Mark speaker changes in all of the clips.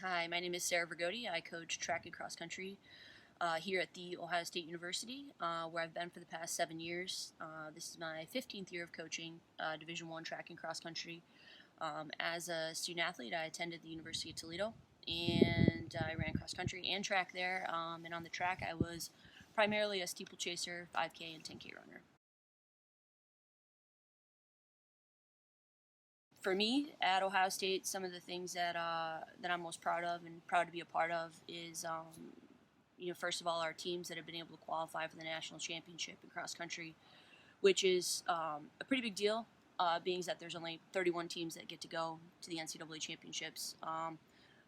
Speaker 1: Hi, my name is Sara Vergote. I coach track and cross country here at the Ohio State University, where I've been for the past 7 years. This is my 15th year of coaching Division I track and cross country. As a student athlete, I attended the University of Toledo, and I ran cross country and track there. And on the track, I was primarily a steeplechaser, 5K, and 10K runner. For me at Ohio State, some of the things that I'm most proud of and proud to be a part of is, first of all, our teams that have been able to qualify for the national championship in cross country, which is a pretty big deal, being that there's only 31 teams that get to go to the NCAA championships.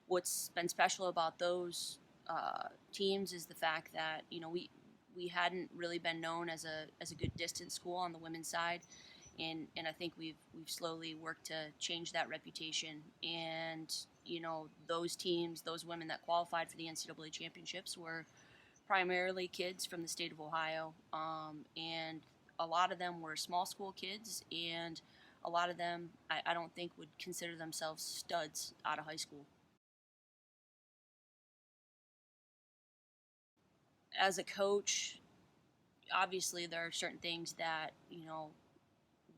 Speaker 1: What's been special about those teams is the fact that we hadn't really been known as a good distance school on the women's side, and I think we've slowly worked to change that reputation. And those teams, those women that qualified for the NCAA championships were primarily kids from the state of Ohio, and a lot of them were small school kids, and a lot of them I don't think would consider themselves studs out of high school. As a coach, obviously there are certain things that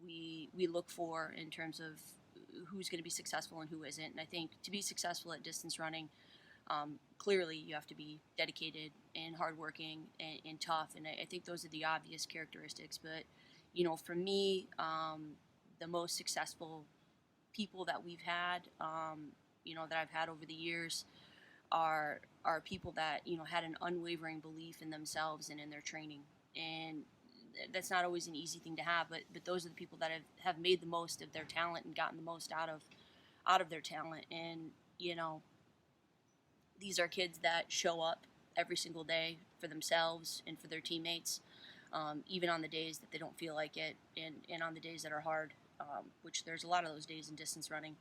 Speaker 1: we look for in terms of who's going to be successful and who isn't. And I think to be successful at distance running, clearly you have to be dedicated and hardworking and tough. And I think those are the obvious characteristics. But for me, the most successful people that we've had, that I've had over the years, are people that had an unwavering belief in themselves and in their training. And that's not always an easy thing to have, but those are the people that have made the most of their talent and gotten the most out of their talent. And these are kids that show up every single day for themselves and for their teammates, even on the days that they don't feel like it, and on the days that are hard, which there's a lot of those days in distance running.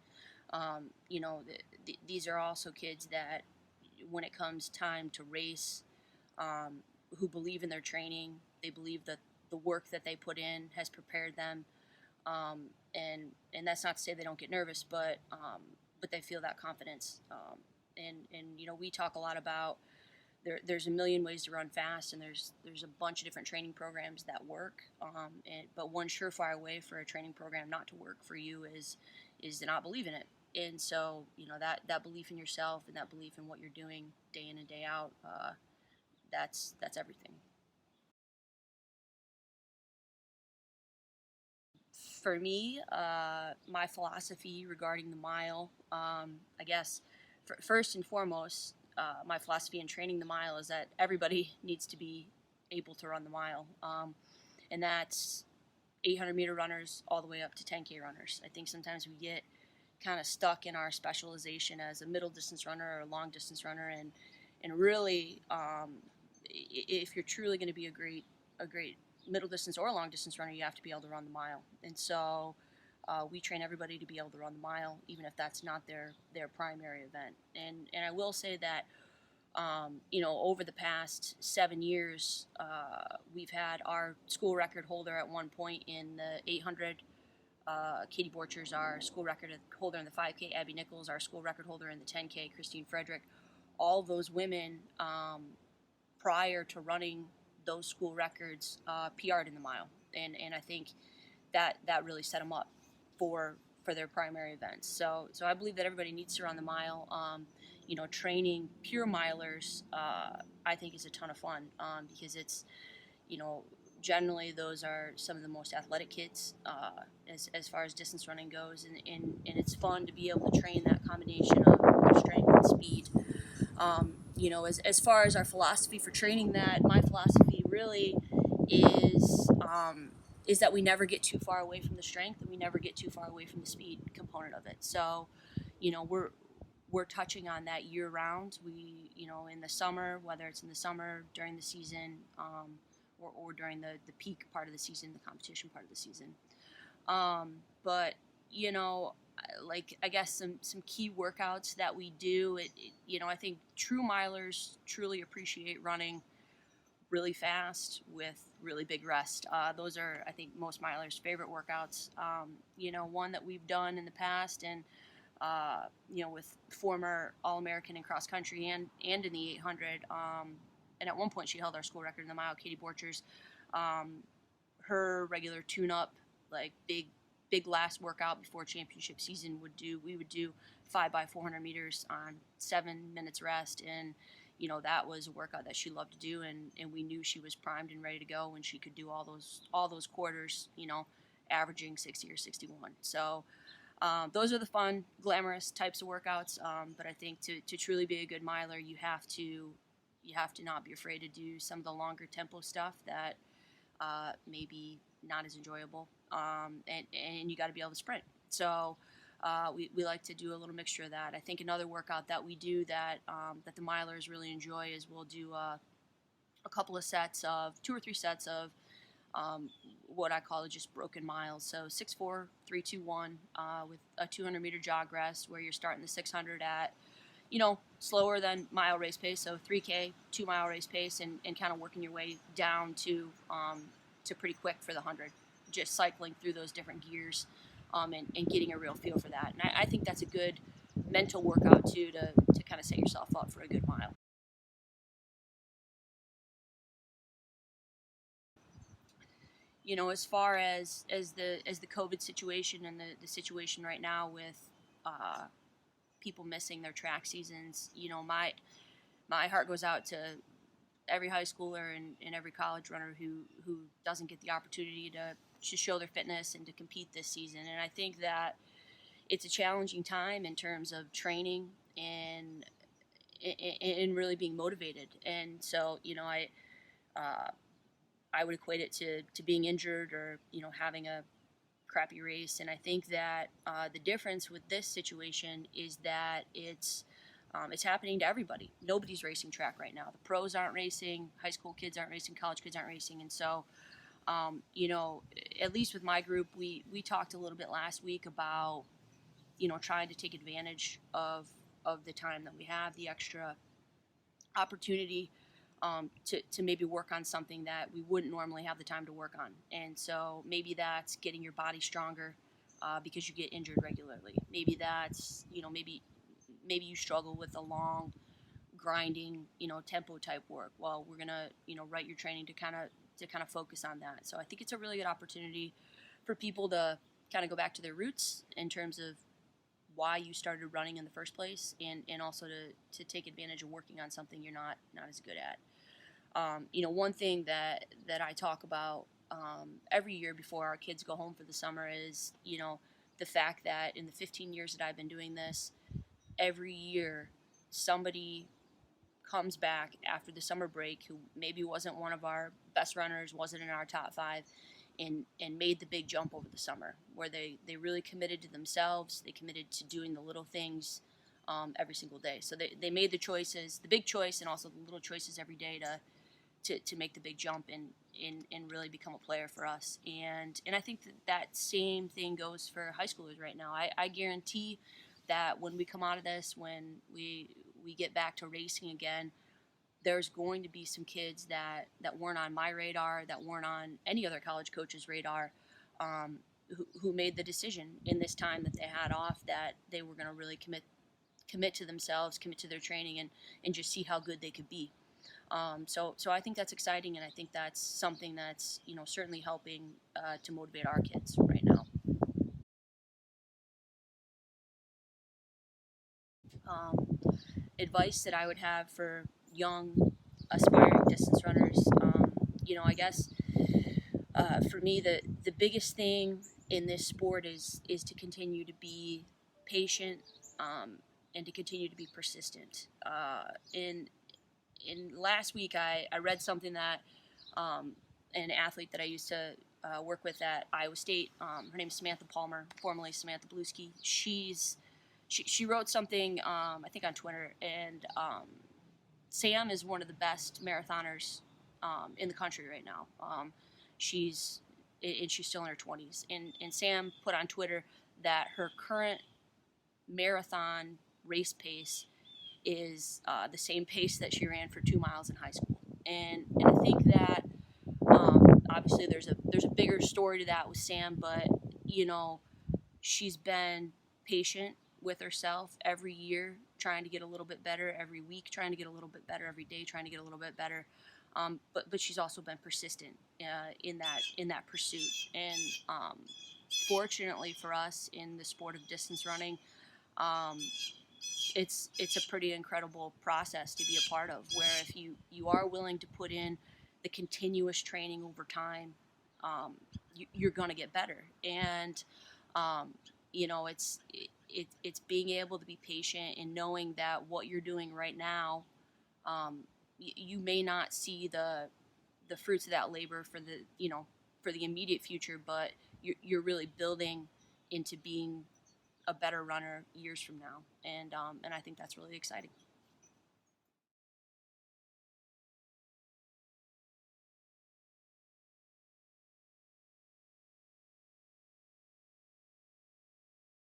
Speaker 1: These are also kids that, when it comes time to race, who believe in their training. They believe that the work that they put in has prepared them, and that's not to say they don't get nervous, but they feel that confidence. And we talk a lot about there's a million ways to run fast, and there's a bunch of different training programs that work. But one surefire way for a training program not to work for you is to not believe in it. And so that belief in yourself and that belief in what you're doing day in and day out, that's everything. For me, my philosophy regarding the mile, I guess, first and foremost, my philosophy in training the mile is that everybody needs to be able to run the mile, and that's 800-meter runners all the way up to 10K runners. I think sometimes we get kind of stuck in our specialization as a middle distance runner or a long distance runner, and really, if you're truly going to be a great middle distance or long distance runner, you have to be able to run the mile. And so we train everybody to be able to run the mile, even if that's not their primary event. And I will say that over the past 7 years, we've had our school record holder at one point in the 800. Katie Borchers, our school record holder in the 5K. Abby Nichols, our school record holder in the 10K. Christine Frederick. All those women, prior to running those school records, PR'd in the mile, and I think that really set them up for their primary events. So I believe that everybody needs to run the mile. Training pure milers, I think, is a ton of fun, because it's generally those are some of the most athletic kids, as far as distance running goes, and it's fun to be able to train that combination of strength and speed. As far as our philosophy for training that, my philosophy really is that we never get too far away from the strength, and we never get too far away from the speed component of it. So, we're touching on that year round. We, in the summer, whether it's in the summer, during the season, or during the peak part of the season, the competition part of the season. But like, I guess some key workouts that we do. I think true milers truly appreciate running really fast with really big rest. Those are, I think, most milers' favorite workouts. One that we've done in the past, and with former All-American in cross country and in the 800. And at one point, she held our school record in the mile. Katie Borchers, her regular tune-up, like big last workout before championship season we would do 5 by 400 meters on 7 minutes rest, and that was a workout that she loved to do, and we knew she was primed and ready to go when she could do all those quarters, averaging 60 or 61. So those are the fun, glamorous types of workouts. But I think to truly be a good miler, you have to not be afraid to do some of the longer tempo stuff that maybe not as enjoyable, and you got to be able to sprint. So we like to do a little mixture of that. I think another workout that we do that the milers really enjoy is we'll do a couple of sets of 2 or 3 sets of what I call just broken miles. So 6-4, 3-2-1 with a 200-meter jog rest where you're starting the 600 at slower than mile race pace, so 3K, 2 mile race pace, and kind of working your way down to pretty quick for the 100, just cycling through those different gears and getting a real feel for that. And I think that's a good mental workout too to kind of set yourself up for a good mile. As far as the COVID situation and the situation right now with people missing their track seasons, my heart goes out to every high schooler and every college runner who doesn't get the opportunity to show their fitness and to compete this season. And I think that it's a challenging time in terms of training and really being motivated. And so, I would equate it to being injured or having a crappy race. And I think that the difference with this situation is that it's happening to everybody. Nobody's racing track right now. The pros aren't racing, high school kids aren't racing, college kids aren't racing. And so, at least with my group, we talked a little bit last week about, trying to take advantage of the time that we have, the extra opportunity to maybe work on something that we wouldn't normally have the time to work on. And so maybe that's getting your body stronger because you get injured regularly. Maybe that's, maybe you struggle with a long, grinding, tempo type work. Well, we're gonna, write your training to kind of focus on that. So I think it's a really good opportunity for people to kind of go back to their roots in terms of why you started running in the first place, and also to take advantage of working on something you're not as good at. One thing that I talk about every year before our kids go home for the summer is, the fact that in the 15 years that I've been doing this, every year somebody comes back after the summer break who maybe wasn't one of our best runners, wasn't in our top 5, and made the big jump over the summer, where they really committed to themselves. They committed to doing the little things every single day. So they made the choices, the big choice, and also the little choices every day to make the big jump and really become a player for us. And I think that same thing goes for high schoolers right now. I guarantee that when we come out of this, when we get back to racing again, there's going to be some kids that weren't on my radar, that weren't on any other college coach's radar, who made the decision in this time that they had off that they were going to really commit to themselves, commit to their training, and just see how good they could be. So I think that's exciting, and I think that's something that's certainly helping to motivate our kids right now. Advice that I would have for young aspiring distance runners, I guess for me the biggest thing in this sport is to continue to be patient, and to continue to be persistent. In last week I read something that an athlete that I used to work with at Iowa State, her name is Samantha Palmer, formerly Samantha Bluesky. She wrote something, I think on Twitter, and Sam is one of the best marathoners in the country right now. She's still in her 20s, and Sam put on Twitter that her current marathon race pace is the same pace that she ran for 2 miles in high school. And I think that obviously there's a bigger story to that with Sam, but she's been patient with herself every year, trying to get a little bit better, every week trying to get a little bit better, every day trying to get a little bit better. But she's also been persistent in that pursuit. And fortunately for us in the sport of distance running, um, it's a pretty incredible process to be a part of. Where if you are willing to put in the continuous training over time, you're going to get better. And you know, it's being able to be patient and knowing that what you're doing right now, you may not see the fruits of that labor for the, you know, for the immediate future, but you're really building into being a better runner years from now, and I think that's really exciting.